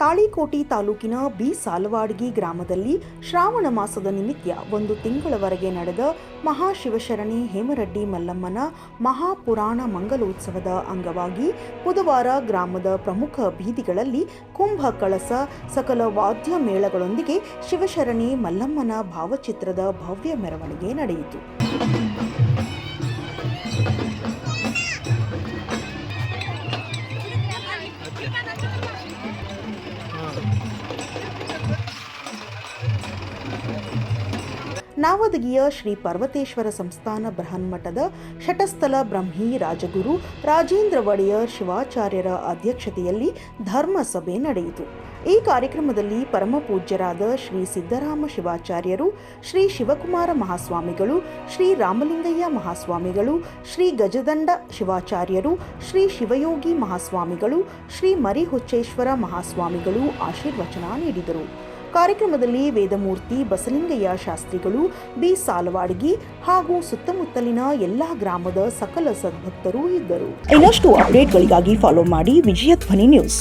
ತಾಳಿಕೋಟೆ ತಾಲೂಕಿನ ಬಿ ಸಾಲವಾಡಗಿ ಗ್ರಾಮದಲ್ಲಿ ಶ್ರಾವಣ ಮಾಸದ ನಿಮಿತ್ತ ಒಂದು ತಿಂಗಳವರೆಗೆ ನಡೆದ ಮಹಾಶಿವಶರಣೆ ಹೇಮರೆಡ್ಡಿ ಮಲ್ಲಮ್ಮನ ಮಹಾಪುರಾಣ ಮಂಗಲೋತ್ಸವದ ಅಂಗವಾಗಿ ಬುಧವಾರ ಗ್ರಾಮದ ಪ್ರಮುಖ ಬೀದಿಗಳಲ್ಲಿ ಕುಂಭ ಕಳಸ ಸಕಲ ವಾದ್ಯ ಮೇಳಗಳೊಂದಿಗೆ ಶಿವಶರಣೆ ಮಲ್ಲಮ್ಮನ ಭಾವಚಿತ್ರದ ಭವ್ಯ ಮೆರವಣಿಗೆ ನಡೆಯಿತು. ನಾವದಗಿಯ ಶ್ರೀ ಪರ್ವತೇಶ್ವರ ಸಂಸ್ಥಾನ ಬೃಹನ್ಮಠದ ಶಟಸ್ಥಲ ಬ್ರಹ್ಮಿ ರಾಜಗುರು ರಾಜೇಂದ್ರ ಒಡೆಯರ್ ಶಿವಾಚಾರ್ಯರ ಅಧ್ಯಕ್ಷತೆಯಲ್ಲಿ ಧರ್ಮ ಸಭೆ ನಡೆಯಿತು. ಈ ಕಾರ್ಯಕ್ರಮದಲ್ಲಿ ಪರಮಪೂಜ್ಯರಾದ ಶ್ರೀ ಸಿದ್ದರಾಮ ಶಿವಾಚಾರ್ಯರು, ಶ್ರೀ ಶಿವಕುಮಾರ ಮಹಾಸ್ವಾಮಿಗಳು, ಶ್ರೀ ರಾಮಲಿಂಗಯ್ಯ ಮಹಾಸ್ವಾಮಿಗಳು, ಶ್ರೀ ಗಜದಂಡ ಶಿವಾಚಾರ್ಯರು, ಶ್ರೀ ಶಿವಯೋಗಿ ಮಹಾಸ್ವಾಮಿಗಳು, ಶ್ರೀ ಮರಿಹುಚ್ಚೇಶ್ವರ ಮಹಾಸ್ವಾಮಿಗಳು ಆಶೀರ್ವಚನ ನೀಡಿದರು. ಕಾರ್ಯಕ್ರಮದಲ್ಲಿ ವೇದಮೂರ್ತಿ ಬಸಲಿಂಗಯ್ಯ ಶಾಸ್ತ್ರಿಗಳು, ಬಿ ಸಾಲವಾಡಗಿ ಹಾಗೂ ಸುತ್ತಮುತ್ತಲಿನ ಎಲ್ಲಾ ಗ್ರಾಮದ ಸಕಲ ಸದ್ಭಕ್ತರು ಇದ್ದರು. ಇನ್ನಷ್ಟು ಅಪ್ಡೇಟ್ಗಳಿಗಾಗಿ ಫಾಲೋ ಮಾಡಿ ವಿಜಯ ಧ್ವನಿ ನ್ಯೂಸ್.